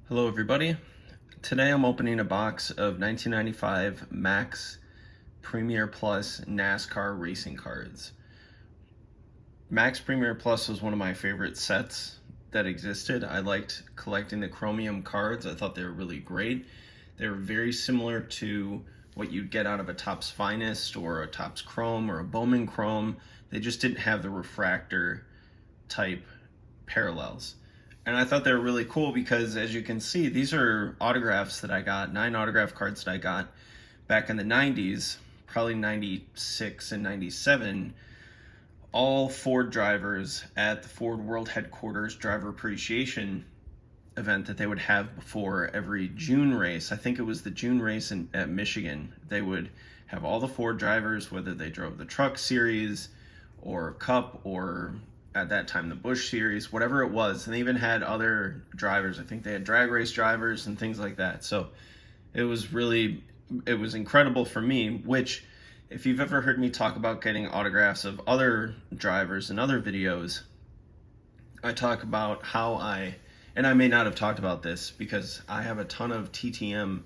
Hello everybody. Today I'm opening a box of 1995 Maxx Premier Plus NASCAR Racing Cards. Maxx Premier Plus was one of my favorite sets that existed. I liked collecting the chromium cards. I thought they were really great. They were very similar to what you'd get out of a Topps Finest or a Topps Chrome or a Bowman Chrome. They just didn't have the refractor type parallels. And I thought they were really cool because, as you can see, these are autographs that I got, 9 autograph cards that I got back in the 90s, probably 96 and 97, all Ford drivers at the Ford World Headquarters driver appreciation event that they would have before every June race. I think it was the June race at Michigan. They would have all the Ford drivers, whether they drove the Truck Series or Cup or at that time the Busch Series, whatever it was. And they even had other drivers. I think they had drag race drivers and things like that. So it was incredible for me, which, if you've ever heard me talk about getting autographs of other drivers in other videos, I talk about how and I may not have talked about this because I have a ton of TTM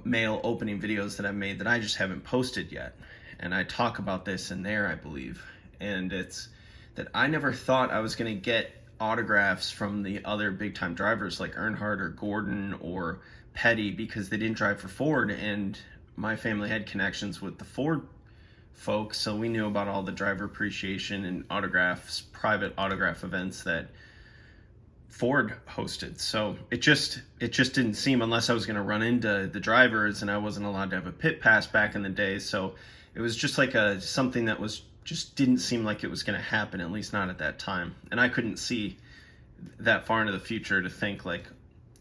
mail opening videos that I've made that I just haven't posted yet. And I talk about this in there, I believe. And it's that I never thought I was going to get autographs from the other big time drivers like Earnhardt or Gordon or Petty because they didn't drive for Ford, and my family had connections with the Ford folks, so we knew about all the driver appreciation and autographs, private autograph events that Ford hosted. So it just didn't seem, unless I was going to run into the drivers, and I wasn't allowed to have a pit pass back in the day. So it was just like something that was just didn't seem like it was going to happen, at least not at that time. And I couldn't see that far into the future to think like,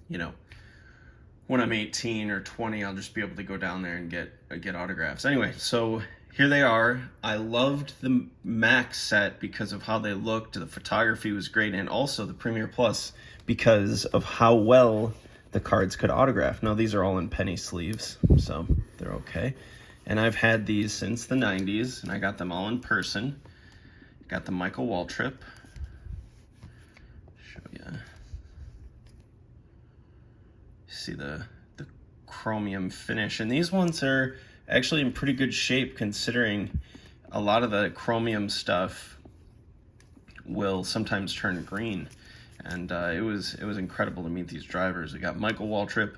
when I'm 18 or 20, I'll just be able to go down there and get autographs. Anyway, so here they are. I loved the Maxx set because of how they looked. The photography was great, and also the Premier Plus because of how well the cards could autograph. Now, these are all in penny sleeves, so they're okay. And I've had these since the 90s, and I got them all in person. Got the Michael Waltrip. Show you. See the chromium finish. And these ones are actually in pretty good shape, considering a lot of the chromium stuff will sometimes turn green. And it was incredible to meet these drivers. We got Michael Waltrip,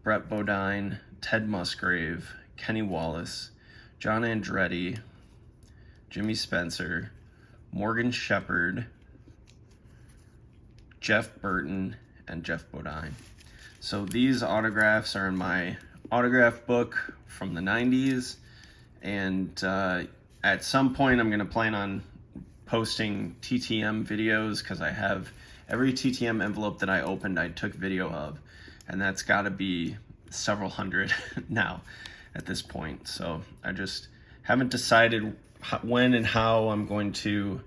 Brett Bodine, Ted Musgrave, Kenny Wallace, John Andretti, Jimmy Spencer, Morgan Shepherd, Jeff Burton, and Jeff Bodine. So these autographs are in my autograph book from the 90s, and at some point I'm going to plan on posting TTM videos, because I have every TTM envelope that I opened I took video of, and that's got to be several hundred now at this point. So I just haven't decided when and how I'm going to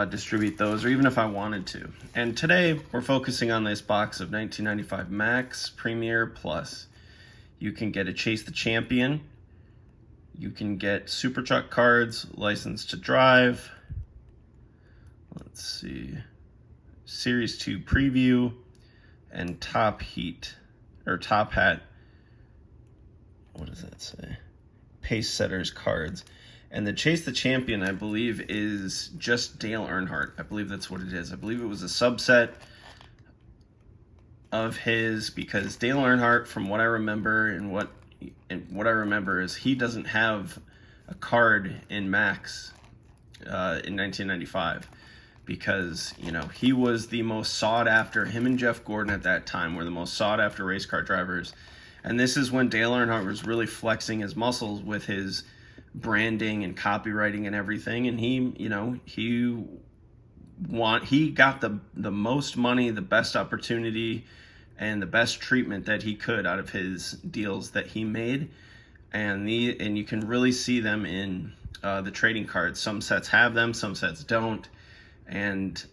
distribute those, or even if I wanted to. And today we're focusing on this box of 1995 Maxx Premier Plus. You can get a Chase the Champion, you can get Super Truck cards, License to Drive, let's see, Series 2 Preview, and Top Hat, what does that say? Pace Setters cards. And the Chase the Champion, I believe, is just Dale Earnhardt. I believe that's what it is. I believe it was a subset of his, because Dale Earnhardt, from what I remember, and what I remember is he doesn't have a card in Maxx in 1995, because he was the most sought after. Him and Jeff Gordon at that time were the most sought after race car drivers. And this is when Dale Earnhardt was really flexing his muscles with his branding and copywriting and everything. And he got the most money, the best opportunity, and the best treatment that he could out of his deals that he made. And you can really see them in the trading cards. Some sets have them, some sets don't. And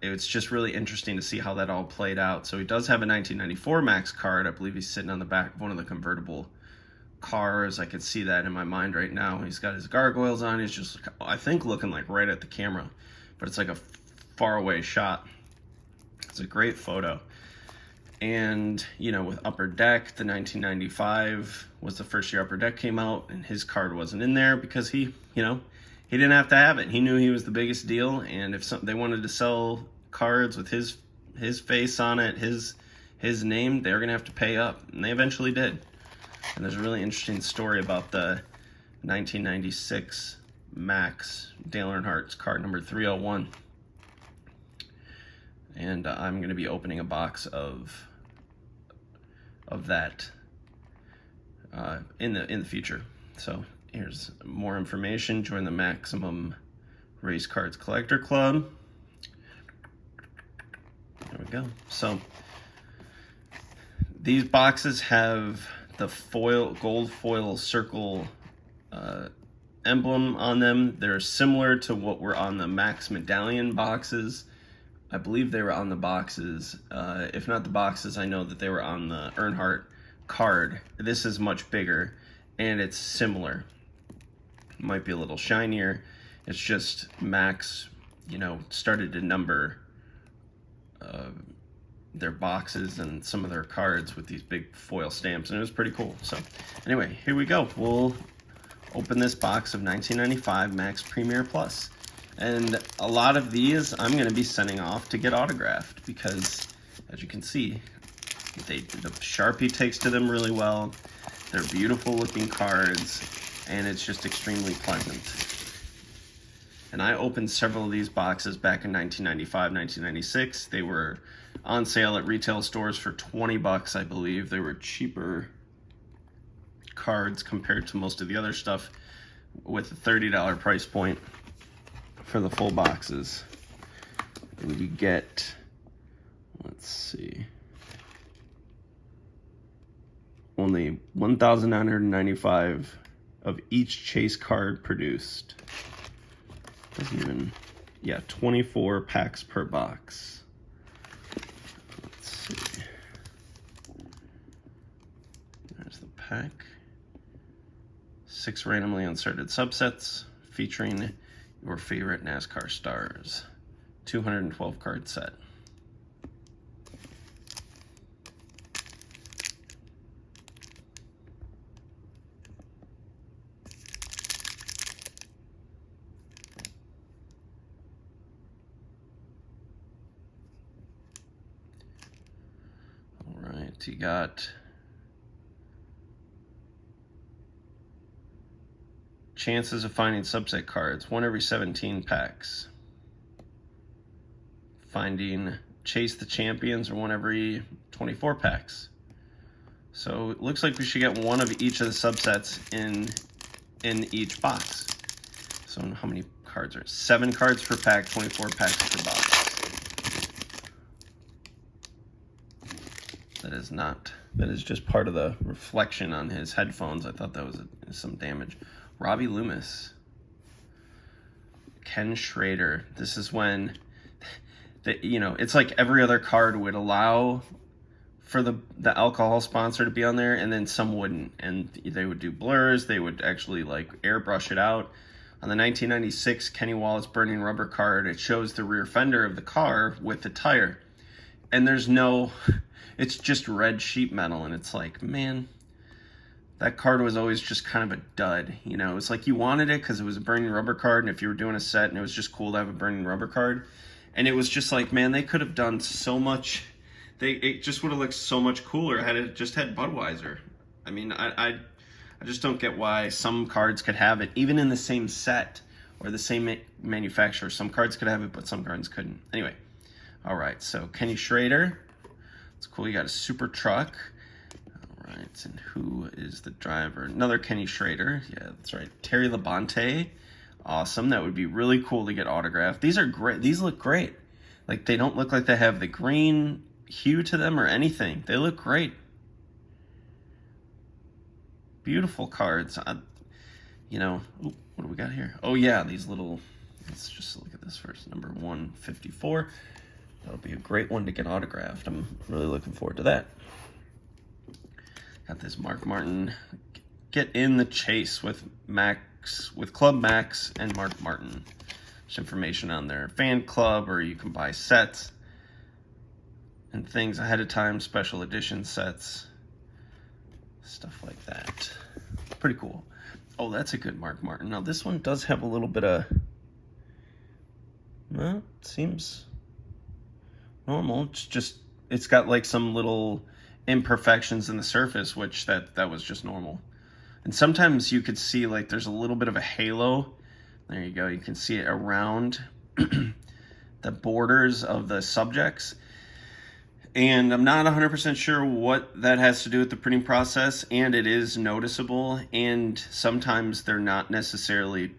it's just really interesting to see how that all played out. So he does have a 1994 Maxx card. I believe he's sitting on the back of one of the convertible cars. I could see that in my mind right now. He's got his gargoyles on. He's just, I think, looking like right at the camera, but it's like a far away shot. It's a great photo. And, you know, with Upper Deck, the 1995 was the first year Upper Deck came out, and his card wasn't in there because he, you know, he didn't have to have it. He knew he was the biggest deal, and if they wanted to sell cards with his face on it, his name, they were going to have to pay up, and they eventually did. And there's a really interesting story about the 1996 Maxx Dale Earnhardt's card number 301. And I'm going to be opening a box of that in the future. So here's more information. Join the Maximum Race Cards Collector Club. There we go. So these boxes have the gold foil circle emblem on them. They're similar to what were on the Maxx medallion boxes. I believe they were on the boxes. If not the boxes, I know that they were on the Earnhardt card. This is much bigger, and it's similar. Might be a little shinier. It's just Maxx, you know, started to number their boxes and some of their cards with these big foil stamps, and it was pretty cool. So anyway, here we go. We'll open this box of 1995 Maxx Premier Plus. And a lot of these I'm going to be sending off to get autographed because, as you can see, the Sharpie takes to them really well. They're beautiful looking cards, and it's just extremely pleasant. And I opened several of these boxes back in 1995, 1996. They were on sale at retail stores for 20 bucks, I believe. They were cheaper cards compared to most of the other stuff, with a $30 price point for the full boxes. And you get, let's see, only 1,995 of each chase card produced. Doesn't even, yeah, 24 packs per box. Let's see. There's the pack. 6 randomly inserted subsets featuring your favorite NASCAR stars. 212 card set. All right, you got chances of finding subset cards, 1 every 17 packs. Finding Chase the Champions, or 1 every 24 packs. So it looks like we should get 1 of each of the subsets in each box. So how many cards are 7 cards per pack, 24 packs per box. That is just part of the reflection on his headphones. I thought that was some damage. Robbie Loomis, Ken Schrader. This is when, you know, it's like every other card would allow for the alcohol sponsor to be on there, and then some wouldn't, and they would do blurs. They would actually like airbrush it out. On the 1996 Kenny Wallace Burning Rubber card, it shows the rear fender of the car with the tire, and there's no, it's just red sheet metal, and it's like, man, that card was always just kind of a dud. You know, it's like you wanted it because it was a burning rubber card, and if you were doing a set, and it was just cool to have a burning rubber card. And it was just like, man, they could have done so much. It just would have looked so much cooler had it just had Budweiser. I mean, I just don't get why some cards could have it, even in the same set or the same manufacturer. Some cards could have it, but some cards couldn't. Anyway, all right, so Kenny Schrader. It's cool. You got a super truck. Right, and who is the driver? Another Kenny Schrader. Yeah, that's right. Terry Labonte. Awesome. That would be really cool to get autographed. These are great. These look great. Like, they don't look like they have the green hue to them or anything. They look great. Beautiful cards. You know, what do we got here? Oh, yeah, these little, let's just look at this first. Number 154. That'll be a great one to get autographed. I'm really looking forward to that. Got this Mark Martin. Get in the chase with Maxx, with Club Maxx and Mark Martin. There's information on their fan club, or you can buy sets. and things ahead of time, special edition sets, stuff like that. Pretty cool. Oh, that's a good Mark Martin. Now this one does have a little bit of, well, it seems normal. It's just, it's got like some little imperfections in the surface, which that was just normal. And sometimes you could see like there's a little bit of a halo. There you go. You can see it around the borders of the subjects. And I'm not 100% sure what that has to do with the printing process, and it is noticeable, and sometimes they're not necessarily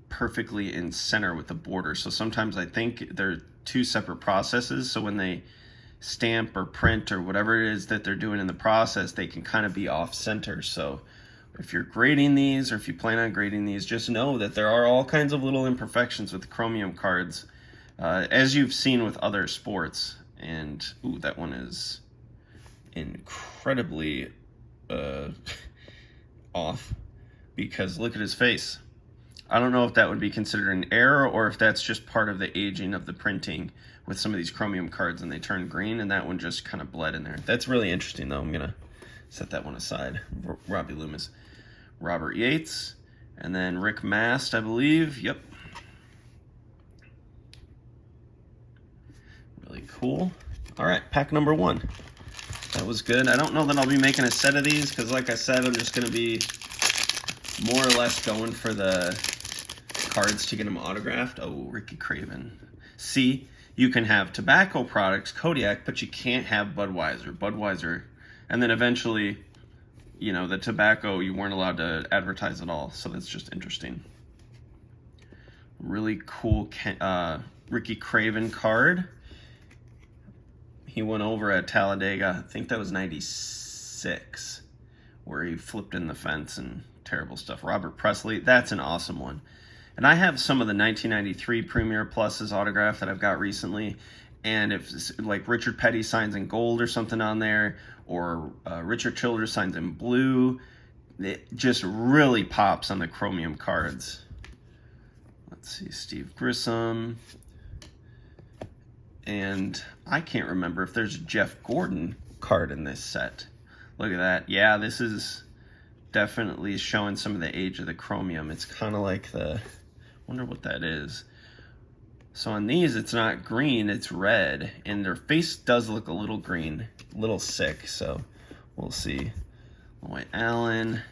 perfectly in center with the border. So sometimes I think they're two separate processes, so when they stamp or print or whatever it is that they're doing in the process, they can kind of be off center. So if you're grading these, or if you plan on grading these, just know that there are all kinds of little imperfections with the chromium cards, as you've seen with other sports. And ooh, that one is incredibly off, because look at his face. I don't know if that would be considered an error or if that's just part of the aging of the printing with some of these chromium cards, and they turn green, and that one just kind of bled in there. That's really interesting though. I'm gonna set that one aside. Robbie Loomis, Robert Yates, and then Rick Mast, I believe. Yep. Really cool. All right, pack number 1. That was good. I don't know that I'll be making a set of these because, like I said, I'm just going to be more or less going for the cards to get them autographed. Oh, Ricky Craven. See, you can have tobacco products, Kodiak, but you can't have Budweiser. And then eventually, you know, the tobacco, you weren't allowed to advertise at all. So that's just interesting. Really cool Ricky Craven card. He went over at Talladega, I think that was 96, where he flipped in the fence and terrible stuff. Robert Presley, that's an awesome one. And I have some of the 1993 Premier Pluses autographed that I've got recently. And if like Richard Petty signs in gold or something on there, or Richard Childress signs in blue, it just really pops on the chromium cards. Let's see, Steve Grissom. And I can't remember if there's a Jeff Gordon card in this set. Look at that. Yeah, this is definitely showing some of the age of the chromium. It's kind of like the, wonder what that is. So on these, it's not green, it's red. And their face does look a little green, a little sick. So we'll see. Lloyd Allen.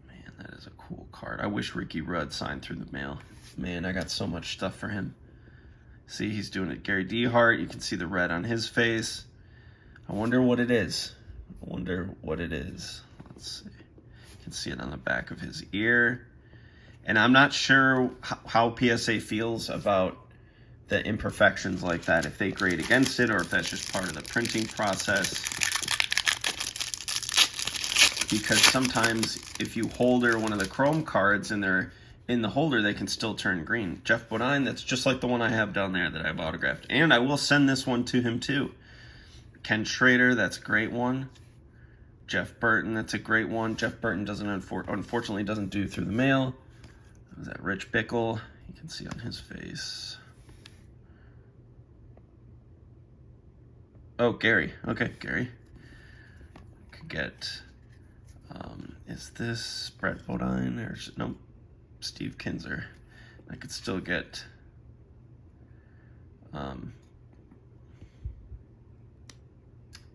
Man, that is a cool card. I wish Ricky Rudd signed through the mail. Man, I got so much stuff for him. See, he's doing it. Gary DeHart, you can see the red on his face. I wonder what it is. I wonder what it is. Let's see. You can see it on the back of his ear. And I'm not sure how PSA feels about the imperfections like that, if they grade against it or if that's just part of the printing process. Because sometimes if you holder one of the chrome cards and they're in the holder, they can still turn green. Jeff Bodine, that's just like the one I have down there that I've autographed. And I will send this one to him too. Ken Schrader, that's a great one. Jeff Burton, that's a great one. Jeff Burton doesn't unfortunately doesn't do through the mail. Was that Rich Bickle? You can see on his face. Oh, Gary. Okay, Gary. Could get, is this Brett Bodine or no? Steve Kinzer. I could still get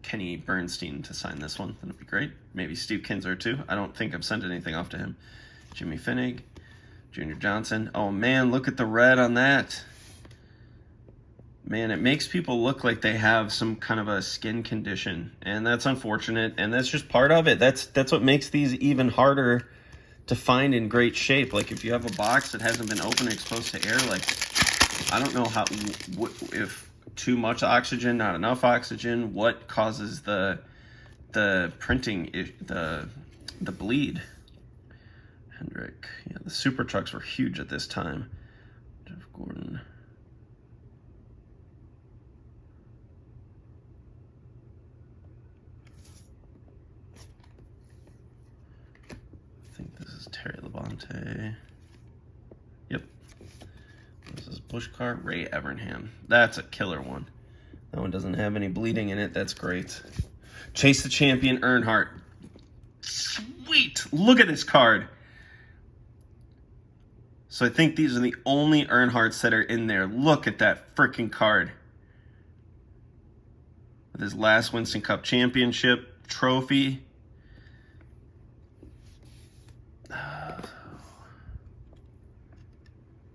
Kenny Bernstein to sign this one. That'd be great. Maybe Steve Kinzer too. I don't think I've sent anything off to him. Jimmy Finnig, Junior Johnson. Oh man, look at the red on that. Man, it makes people look like they have some kind of a skin condition, and that's unfortunate, and that's just part of it. That's what makes these even harder to find in great shape. Like if you have a box that hasn't been open and exposed to air, like I don't know how, if too much oxygen, not enough oxygen, what causes the printing, the bleed. Hendrick, yeah, the super trucks were huge at this time. Jeff Gordon. I think this is Terry Labonte. Yep. This is Busch Car, Ray Evernham. That's a killer one. That one doesn't have any bleeding in it. That's great. Chase the Champion Earnhardt. Sweet. Look at this card. So I think these are the only Earnhardts that are in there. Look at that freaking card. With his last Winston Cup Championship trophy.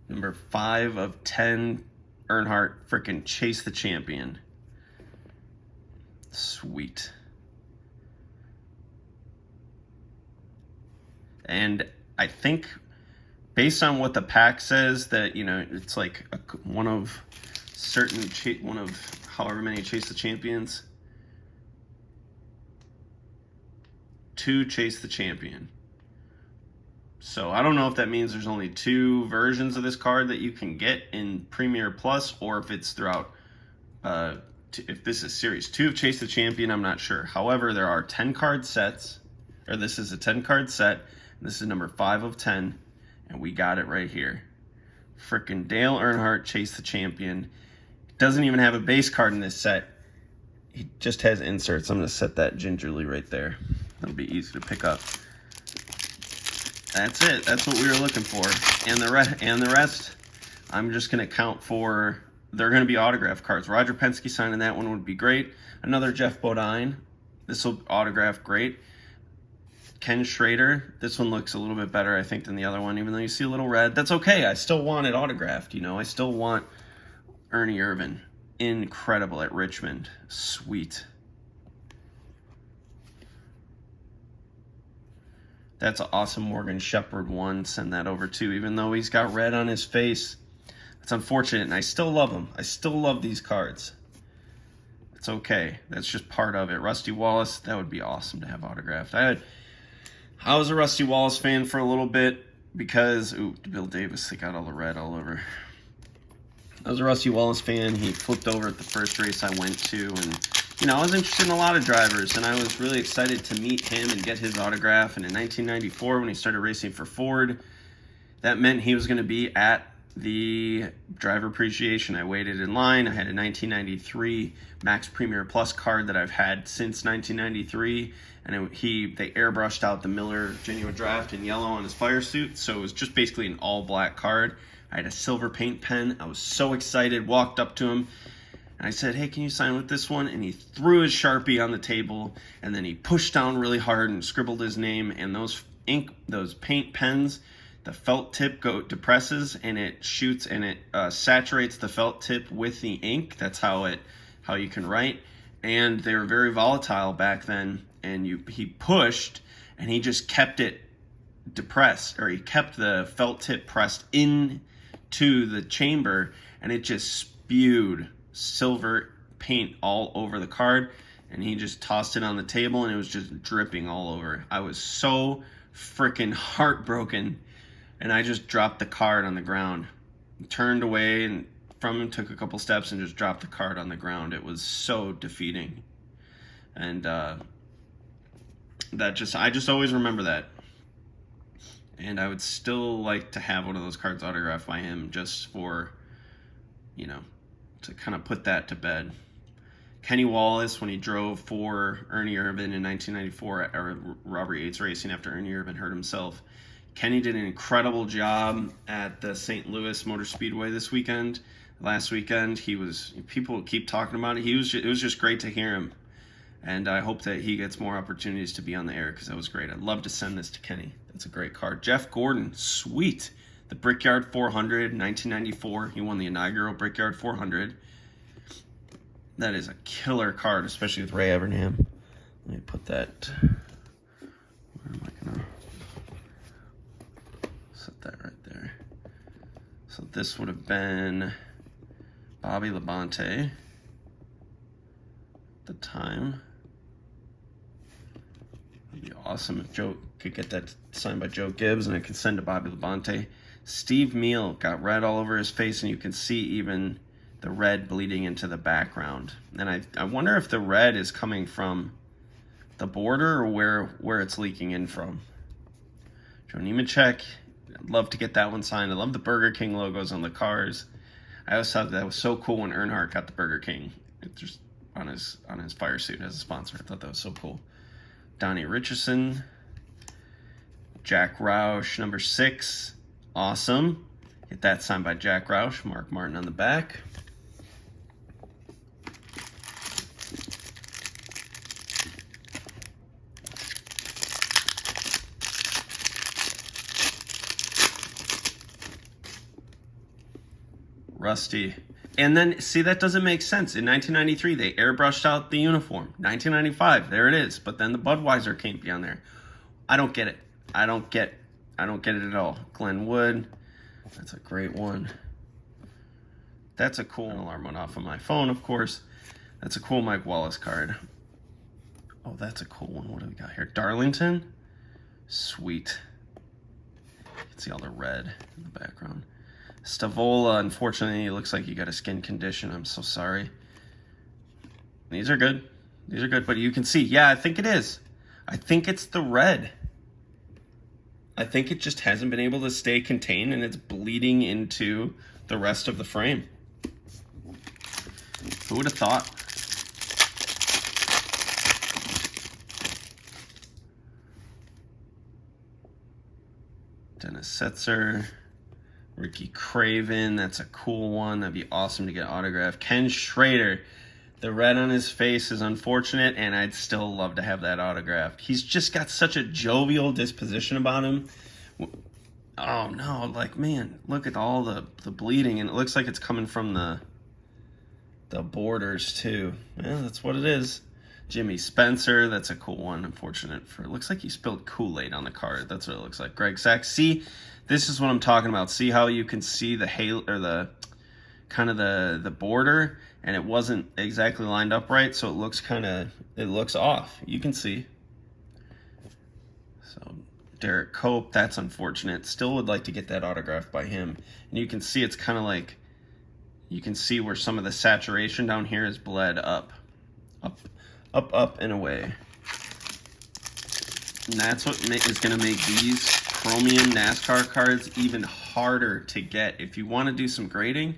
Number 5 of 10, Earnhardt, freaking Chase the Champion. Sweet. And I think, based on what the pack says, that, you know, it's like one of however many Chase the Champions. 2 Chase the Champion. So I don't know if that means there's only 2 versions of this card that you can get in Premier Plus, or if it's throughout, if this is Series 2 of Chase the Champion, I'm not sure. However, there are 10 card sets, or this is a 10 card set. This is number 5 of 10, and we got it right here. Frickin' Dale Earnhardt, Chase the Champion. Doesn't even have a base card in this set. He just has inserts. I'm going to set that gingerly right there. That'll be easy to pick up. That's it. That's what we were looking for. And the rest, I'm just going to count for, they're going to be autograph cards. Roger Penske signing that one would be great. Another Jeff Bodine. This will autograph great. Ken Schrader. This one looks a little bit better, I think, than the other one, even though you see a little red. That's okay. I still want it autographed, you know. I still want Ernie Irvan. Incredible at Richmond. Sweet. That's an awesome Morgan Shepherd one. Send that over too, even though he's got red on his face. It's unfortunate, and I still love him. I still love these cards. It's okay. That's just part of it. Rusty Wallace, that would be awesome to have autographed. I was a Rusty Wallace fan for a little bit because, Bill Davis, they got all the red all over. I was a Rusty Wallace fan. He flipped over at the first race I went to, and, you know, I was interested in a lot of drivers, and I was really excited to meet him and get his autograph. And in 1994, when he started racing for Ford, that meant he was going to be at the driver appreciation. I waited in line. I had a 1993 Maxx Premier Plus card that I've had since 1993, and they airbrushed out the Miller Genuine Draft in yellow on his fire suit, so it was just basically an all-black card. I had a silver paint pen. I was so excited, walked up to him, and I said, hey, can you sign with this one? And he threw his Sharpie on the table, and then he pushed down really hard and scribbled his name, and those paint pens, the felt tip depresses, and it shoots, and it saturates the felt tip with the ink. That's how you can write. And they were very volatile back then, and he pushed, and he just kept it depressed, or he kept the felt tip pressed into the chamber, and it just spewed silver paint all over the card, and he just tossed it on the table, and it was just dripping all over. I was so freaking heartbroken, and I just dropped the card on the ground, turned away and from him, took a couple steps, and just dropped the card on the ground. It was so defeating, and I just always remember that. And I would still like to have one of those cards autographed by him, just for, you know, to kind of put that to bed. Kenny Wallace, when he drove for Ernie Irvan in 1994 at Robert Yates Racing after Ernie Irvan hurt himself. Kenny did an incredible job at the St. Louis Motor Speedway this weekend. Last weekend, people keep talking about it. It was just great to hear him. And I hope that he gets more opportunities to be on the air, because that was great. I'd love to send this to Kenny. That's a great card. Jeff Gordon, sweet. The Brickyard 400, 1994. He won the inaugural Brickyard 400. That is a killer card, especially with Ray Evernham. Let me put that. Where am I going to set that right there? So this would have been Bobby Labonte at the time. It'd be awesome if Joe could get that signed by Joe Gibbs, and I could send to Bobby Labonte. Steve Meal got red all over his face, and you can see even the red bleeding into the background. And I wonder if the red is coming from the border or where it's leaking in from. Joe Nemechek, I'd love to get that one signed. I love the Burger King logos on the cars. I always thought that was so cool when Earnhardt got the Burger King. It just on his fire suit as a sponsor. I thought that was so cool. Donnie Richardson, Jack Roush, number 6, awesome. Get that signed by Jack Roush. Mark Martin on the back. Rusty. And then, see, that doesn't make sense. In 1993, they airbrushed out the uniform. 1995, there it is. But then the Budweiser can't be on there. I don't get it. I don't get it at all. Glenn Wood. That's a great one. That's a cool alarm went off on my phone, of course. That's a cool Mike Wallace card. Oh, that's a cool one. What do we got here? Darlington. Sweet. You can see all the red in the background. Stavola, unfortunately, it looks like you got a skin condition. I'm so sorry. These are good. These are good, but you can see, yeah, I think it is. I think it's the red. I think it just hasn't been able to stay contained, and it's bleeding into the rest of the frame. Who would have thought? Dennis Setzer. Ricky Craven, that's a cool one. That'd be awesome to get autographed. Ken Schrader, the red on his face is unfortunate, and I'd still love to have that autographed. He's just got such a jovial disposition about him. Oh no, like, man, look at all the bleeding, and it looks like it's coming from the borders too. Yeah, that's what it is. Jimmy Spencer, that's a cool one. Unfortunate for, it looks like he spilled Kool-Aid on the card. That's what it looks like. Greg Sachs. See, this is what I'm talking about. See how you can see the halo, or the kind of the border, and it wasn't exactly lined up right, so it looks it looks off. You can see. So Derek Cope, that's unfortunate. Still would like to get that autographed by him. And you can see it's kind of like, you can see where some of the saturation down here is bled up, and away. And that's what is going to make these chromium NASCAR cards even harder to get if you want to do some grading.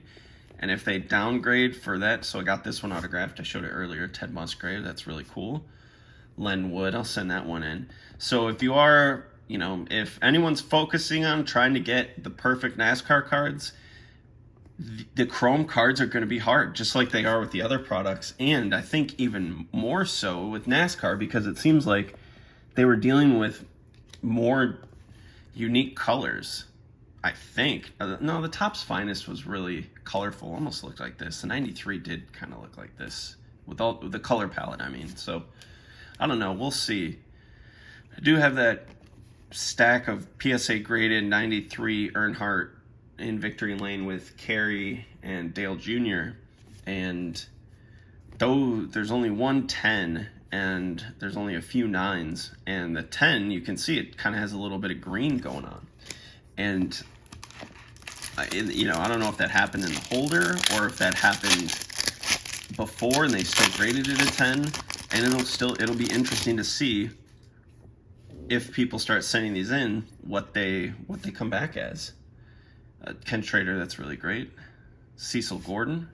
And if they downgrade for that, so I got this one autographed. I showed it earlier, Ted Musgrave. That's really cool. Len Wood, I'll send that one in. So if you are, you know, if anyone's focusing on trying to get the perfect NASCAR cards, the chrome cards are going to be hard, just like they are with the other products. And I think even more so with NASCAR, because it seems like they were dealing with more unique colors. I think. No, the Topps Finest was really colorful. Almost looked like this. The 93 did kind of look like this. With the color palette, I mean. So, I don't know. We'll see. I do have that stack of PSA graded 93 Earnhardt in Victory Lane with Kerry and Dale Jr. And though there's only one 10 and there's only a few 9s, and the 10, you can see it kind of has a little bit of green going on. And, you know, I don't know if that happened in the holder or if that happened before and they still graded it a 10. And it'll be interesting to see if people start sending these in, what they come back as. Ken Schrader, that's really great. Cecil Gordon.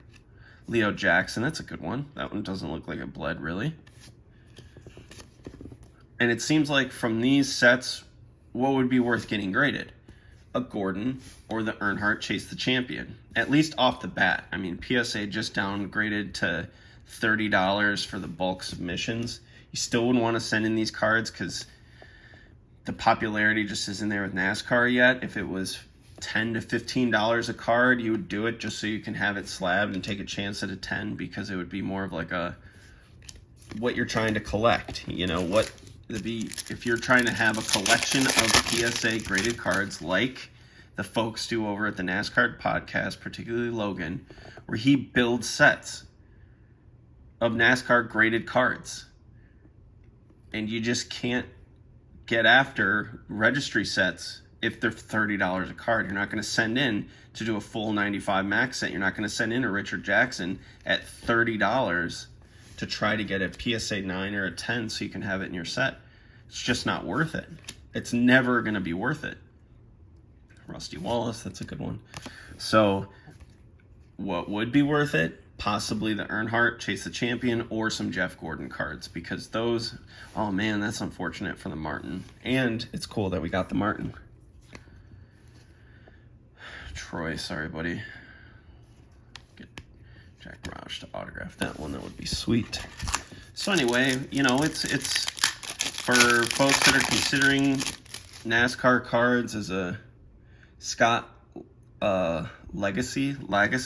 Leo Jackson, that's a good one. That one doesn't look like it bled, really. And it seems like from these sets, what would be worth getting graded? A Gordon or the Earnhardt Chase the Champion, at least off the bat. I mean, PSA just downgraded to $30 for the bulk submissions. You still wouldn't want to send in these cards because the popularity just isn't there with NASCAR yet. If it was $10 to $15 a card, you would do it just so you can have it slabbed and take a chance at a 10, because it would be more of like what you're trying to collect. You know, if you're trying to have a collection of PSA graded cards like the folks do over at the NASCAR podcast, particularly Logan, where he builds sets of NASCAR graded cards. And you just can't get after registry sets if they're $30 a card. You're not going to send in to do a full 95 Maxx set. You're not going to send in a Richard Jackson at $30 to try to get a PSA 9 or a 10 so you can have it in your set. It's just not worth it. It's never going to be worth it. Rusty Wallace, that's a good one. So what would be worth it possibly the Earnhardt, Chase the Champion, or some Jeff Gordon cards, because those, oh man, that's unfortunate for the Martin. And it's cool that we got the Martin. Troy, sorry buddy. Get Jack Roush to autograph that one, that would be sweet. So anyway, you know, it's for folks that are considering NASCAR cards as a Scott Legacy, I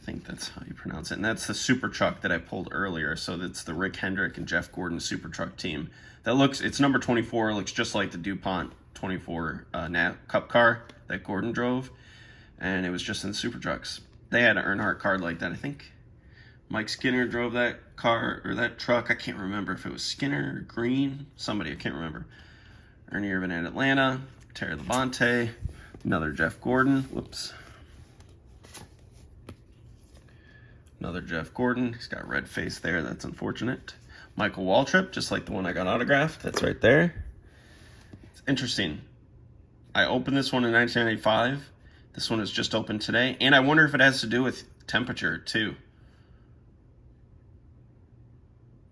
think that's how you pronounce it. And that's the Super Truck that I pulled earlier. So that's the Rick Hendrick and Jeff Gordon Super Truck team. That looks, it's number 24, looks just like the DuPont 24 Cup car that Gordon drove. And it was just in the Super Trucks. They had an Earnhardt card like that, I think. Mike Skinner drove that car, or that truck. I can't remember if it was Skinner or Green. Somebody, I can't remember. Ernie Irvin at Atlanta. Terry Labonte. Another Jeff Gordon. Whoops. Another Jeff Gordon. He's got red face there. That's unfortunate. Michael Waltrip, just like the one I got autographed. That's right there. It's interesting. I opened this one in 1995. This one is just opened today. And I wonder if it has to do with temperature, too.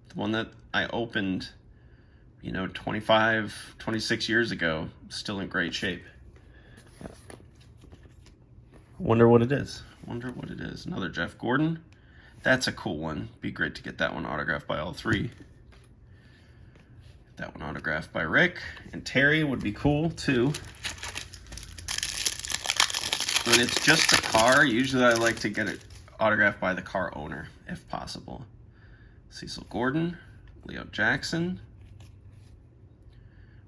The one that I opened, you know, 25, 26 years ago, still in great shape. Wonder what it is. Wonder what it is. Another Jeff Gordon. That's a cool one. Be great to get that one autographed by all three. Get that one autographed by Rick. And Terry would be cool, too. When it's just a car, usually I like to get it autographed by the car owner, if possible. Cecil Gordon, Leo Jackson,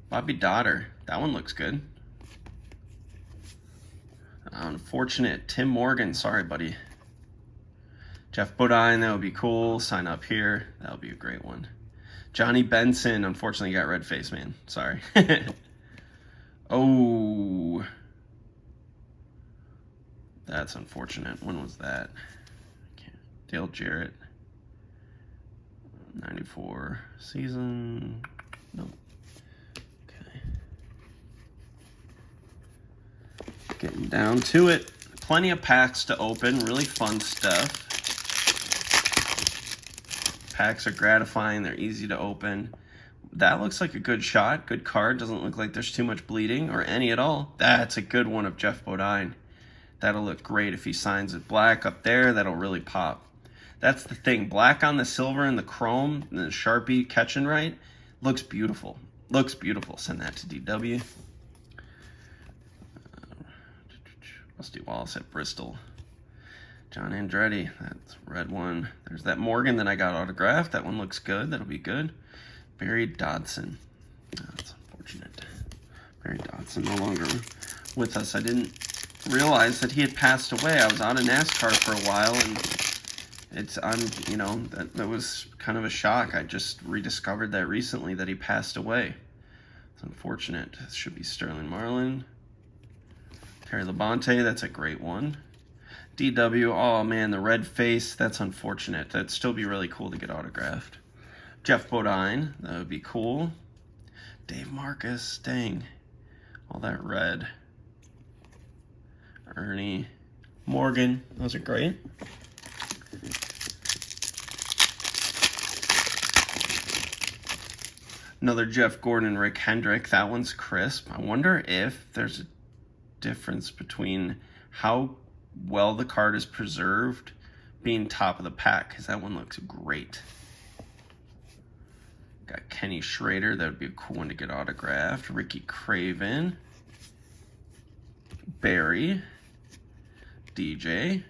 Bobby Dotter. That one looks good. Unfortunate Tim Morgan. Sorry, buddy. Jeff Bodine. That would be cool. Sign up here. That would be a great one. Johnny Benson. Unfortunately, got red face, man. Sorry. Oh. That's unfortunate. When was that? Dale Jarrett. 94 season. Nope. Okay. Getting down to it. Plenty of packs to open. Really fun stuff. Packs are gratifying. They're easy to open. That looks like a good shot. Good card. Doesn't look like there's too much bleeding or any at all. That's a good one of Jeff Bodine. That'll look great if he signs it black up there. That'll really pop. That's the thing. Black on the silver and the chrome and the Sharpie catching right. Looks beautiful. Looks beautiful. Send that to DW. Rusty Wallace at Bristol. John Andretti. That's a red one. There's that Morgan that I got autographed. That one looks good. That'll be good. Barry Dodson. That's unfortunate. Barry Dodson no longer with us. I didn't realize that he had passed away. I was out of NASCAR for a while, and you know, that was kind of a shock. I just rediscovered that recently, that he passed away. It's unfortunate. This should be Sterling Marlin. Terry Labonte, that's a great one. DW, oh man, the red face, that's unfortunate. That'd still be really cool to get autographed. Jeff Bodine, that would be cool. Dave Marcus, dang. All that red. Ernie Morgan, those are great. Another Jeff Gordon, Rick Hendrick. That one's crisp. I wonder if there's a difference between how well the card is preserved being top of the pack, because that one looks great. Got Kenny Schrader. That would be a cool one to get autographed. Ricky Craven. Barry. DJ.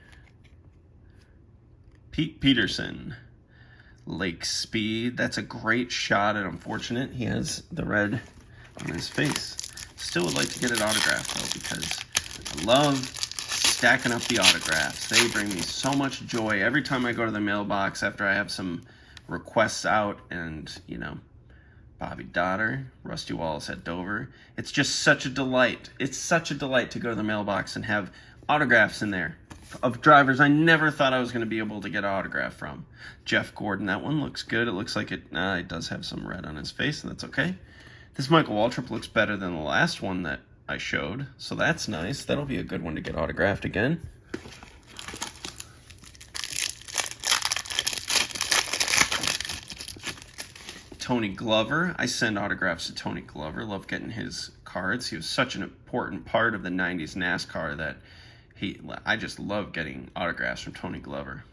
Pete Peterson. Lake Speed. That's a great shot, and unfortunate he has the red on his face. Still would like to get it autographed, though, because I love stacking up the autographs. They bring me so much joy every time I go to the mailbox after I have some requests out. And, you know, Bobby Dotter, Rusty Wallace at Dover. It's just such a delight. It's such a delight to go to the mailbox and have autographs in there of drivers I never thought I was going to be able to get an autograph from. Jeff Gordon, that one looks good. It looks like it does have some red on his face, and that's okay. This Michael Waltrip looks better than the last one that I showed, so that's nice. That'll be a good one to get autographed again. Tony Glover. I send autographs to Tony Glover. Love getting his cards. He was such an important part of the 90s NASCAR that I just love getting autographs from Tony Glover.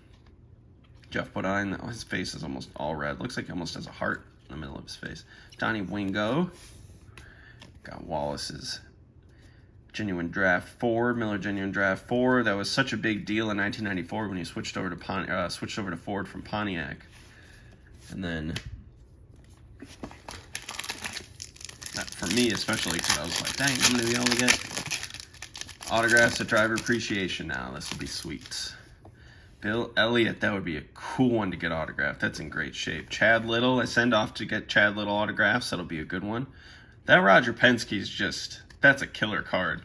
Jeff Bodine, his face is almost all red. Looks like he almost has a heart in the middle of his face. Donnie Wingo. Got Wallace's Genuine Draft 4, Miller Genuine Draft 4. That was such a big deal in 1994 when he switched over to Ford from Pontiac. And then, for me especially, because I was like, dang, I'm going to be able to get autographs at Driver Appreciation now. This would be sweet. Bill Elliott, that would be a cool one to get autographed. That's in great shape. Chad Little, I send off to get Chad Little autographs. That'll be a good one. That Roger Penske's just, that's a killer card.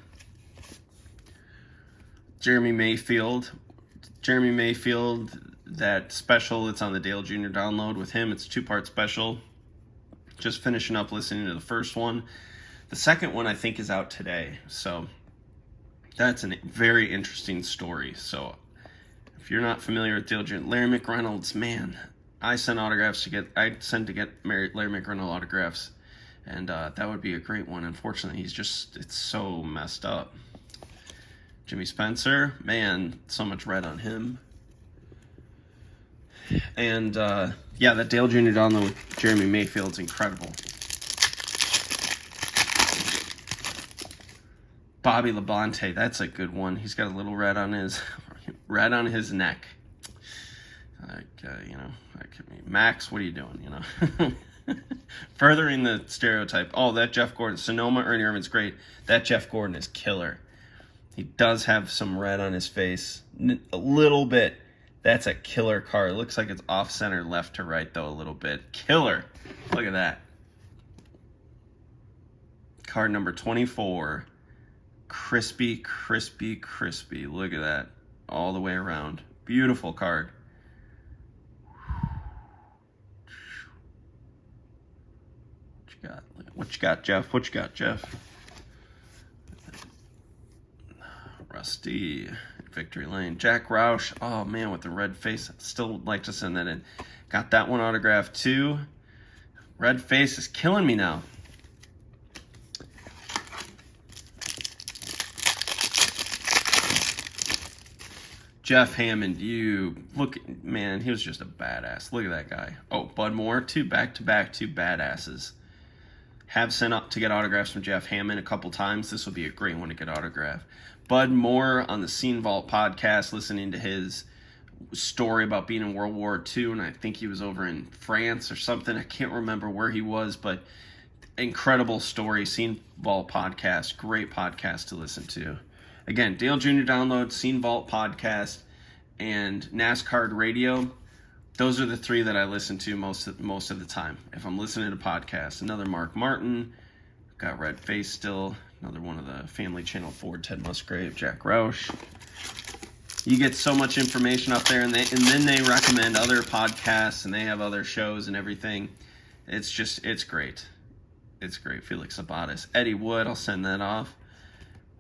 Jeremy Mayfield, that special, it's on the Dale Jr. download with him. It's a 2-part special. Just finishing up listening to the first one. The second one I think is out today. So that's a very interesting story. So if you're not familiar with Dale Jr., Larry McReynolds, man, I send to get Larry McReynolds autographs. And that would be a great one. Unfortunately, it's so messed up. Jimmy Spencer, man, so much red on him. And, yeah, that Dale Jr. download with Jeremy Mayfield's incredible. Bobby Labonte, that's a good one. He's got a little red on his neck. Maxx, what are you doing, you know? Furthering the stereotype. Oh, that Jeff Gordon. Sonoma, Ernie Irvin's great. That Jeff Gordon is killer. He does have some red on his face. A little bit. That's a killer card. It looks like it's off-center left to right, though, a little bit. Killer. Look at that. Card number 24. Crispy, crispy, crispy. Look at that. All the way around. Beautiful card. What you got, Jeff? What you got, Jeff? Rusty, Victory Lane. Jack Roush. Oh, man, with the red face. Still would like to send that in. Got that one autographed, too. Red face is killing me now. Jeff Hammond, man, he was just a badass. Look at that guy. Oh, Bud Moore, back-to-back two badasses. Have sent up to get autographs from Jeff Hammond a couple times. This will be a great one to get autographed. Bud Moore on the Scene Vault podcast, listening to his story about being in World War II, and I think he was over in France or something. I can't remember where he was, but incredible story. Scene Vault podcast, great podcast to listen to. Again, Dale Jr. download, Scene Vault podcast, and NASCAR radio. Those are the three that I listen to most of the time. If I'm listening to podcasts, another Mark Martin, got red face still. Another one of the Family Channel Ford, Ted Musgrave, Jack Roush. You get so much information up there, and then they recommend other podcasts, and they have other shows and everything. It's great. It's great. Felix Sabatis, Eddie Wood, I'll send that off.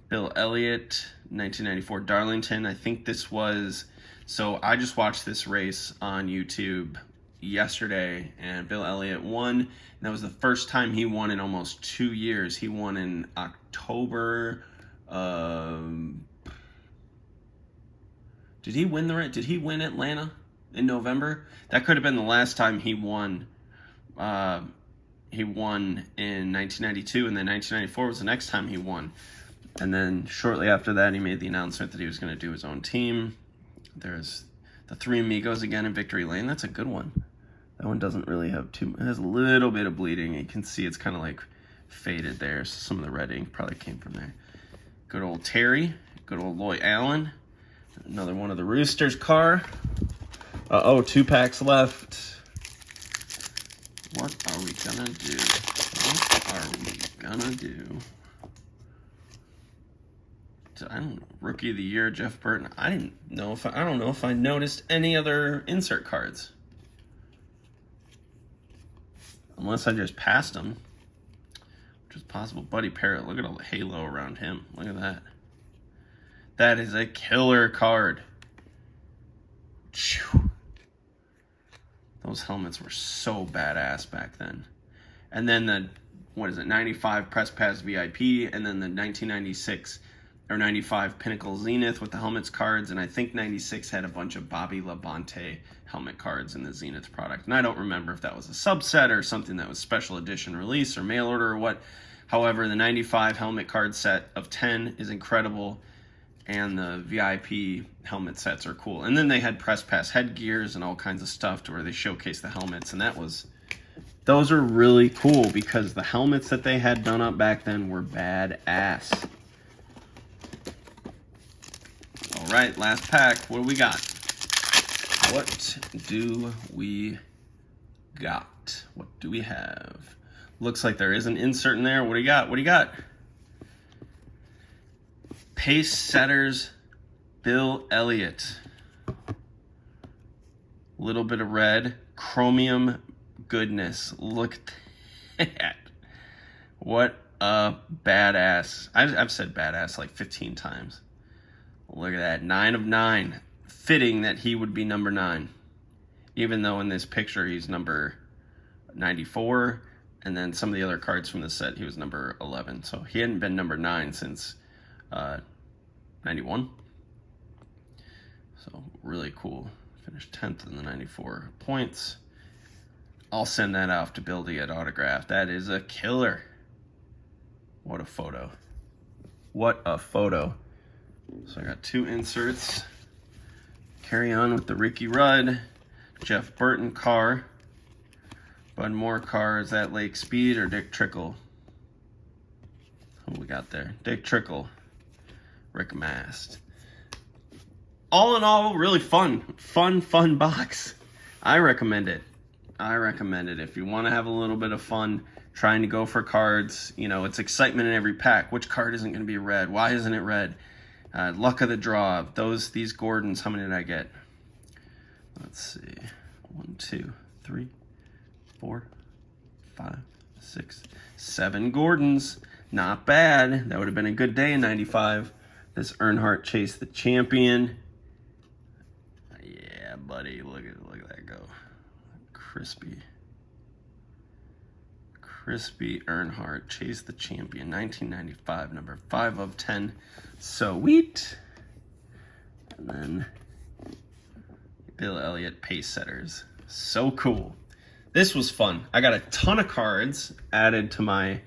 Bill Elliott, 1994 Darlington. I think this was. So I just watched this race on YouTube yesterday, and Bill Elliott won. And that was the first time he won in almost 2 years. He won in October. Did he win Did he win Atlanta in November? That could have been the last time he won. He won in 1992, and then 1994 was the next time he won. And then shortly after that, he made the announcement that he was going to do his own team. There's the Three Amigos again in Victory Lane. That's a good one. That one doesn't really have it has a little bit of bleeding. You can see it's kind of like faded there. So some of the red ink probably came from there. Good old Terry. Good old Loy Allen. Another one of the Roosters car. 2 packs left. What are we gonna do? I don't know. Rookie of the Year, Jeff Burton. I don't know if I noticed any other insert cards. Unless I just passed them. Which is possible. Buddy Parrott. Look at all the halo around him. Look at that. That is a killer card. Those helmets were so badass back then. And then the, 95 Press Pass VIP, and then the 1996 or 95 Pinnacle Zenith with the helmets cards, and I think 96 had a bunch of Bobby Labonte helmet cards in the Zenith product. And I don't remember if that was a subset or something that was special edition release or mail order or what. However, the 95 helmet card set of 10 is incredible, and the VIP helmet sets are cool. And then they had press pass headgears and all kinds of stuff to where they showcase the helmets, and those are really cool because the helmets that they had done up back then were badass. All right, last pack. What do we got? What do we got? What do we have? Looks like there is an insert in there. What do you got? What do you got? Pace Setters, Bill Elliott. Little bit of red. Chromium goodness. Look at that. What a badass. I've said badass like 15 times. Look at that. 9 of 9. Fitting that he would be number 9. Even though in this picture he's number 94. And then some of the other cards from the set, he was number 11. So he hadn't been number 9 since 91. So really cool. Finished 10th in the 94 points. I'll send that off to Bill to get autographed. That is a killer. What a photo. What a photo. So I got 2 inserts. Carry on with the Ricky Rudd, Jeff Burton car. Bud Moore car, is that Lake Speed or Dick Trickle? Who we got there? Dick Trickle. Rick Mast. All in all, really fun box. I recommend it. If you want to have a little bit of fun trying to go for cards, you know, it's excitement in every pack. Which card isn't going to be red? Why isn't it red? Luck of the draw. These Gordons, how many did I get? Let's see. 1, 2, 3, 4, 5, 6, 7 Gordons. Not bad. That would have been a good day in 95. This Earnhardt Chase the Champion. Yeah, buddy. Look at that go. Crispy Earnhardt Chase the Champion. 1995, number 5 of 10. Sweet. And then Bill Elliott Pace Setters. So cool. This was fun. I got a ton of cards added to my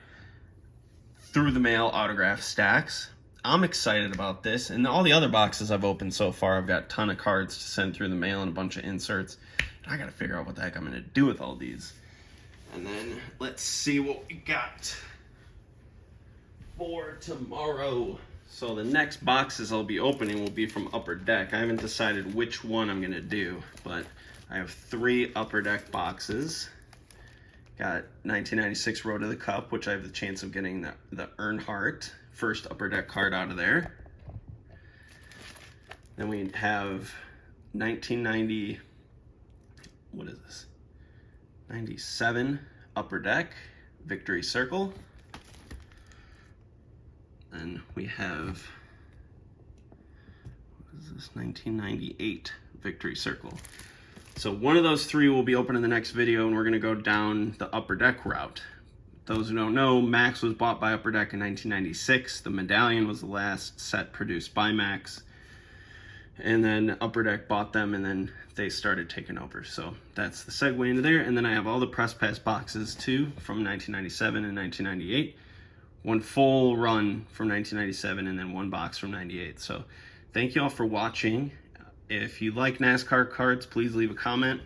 through the mail autograph stacks. I'm excited about this, and all the other boxes I've opened so far, I've got a ton of cards to send through the mail and a bunch of inserts. And I gotta figure out what the heck I'm gonna do with all these. And then let's see what we got for tomorrow. So the next boxes I'll be opening will be from Upper Deck. I haven't decided which one I'm gonna do, but I have 3 Upper Deck boxes. Got 1996 Road to the Cup, which I have the chance of getting the Earnhardt first Upper Deck card out of there. Then we have 1990, what is this? 97 Upper Deck Victory Circle. And we have, what is this? 1998 Victory Circle. So one of those 3 will be open in the next video, and we're going to go down the Upper Deck route. Those who don't know, Maxx was bought by Upper Deck in 1996. The medallion was the last set produced by Maxx. And then Upper Deck bought them, and then they started taking over. So that's the segue into there. And then I have all the press pass boxes too from 1997 and 1998. One full run from 1997, and then 1 box from 98. So thank you all for watching. If you like NASCAR cards, please leave a comment.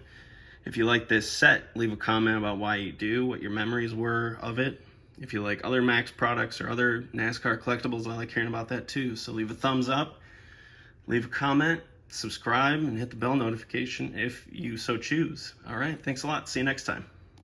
If you like this set, leave a comment about why you do, what your memories were of it. If you like other Maxx products or other NASCAR collectibles, I like hearing about that too. So leave a thumbs up, leave a comment, subscribe, and hit the bell notification if you so choose. All right, thanks a lot. See you next time.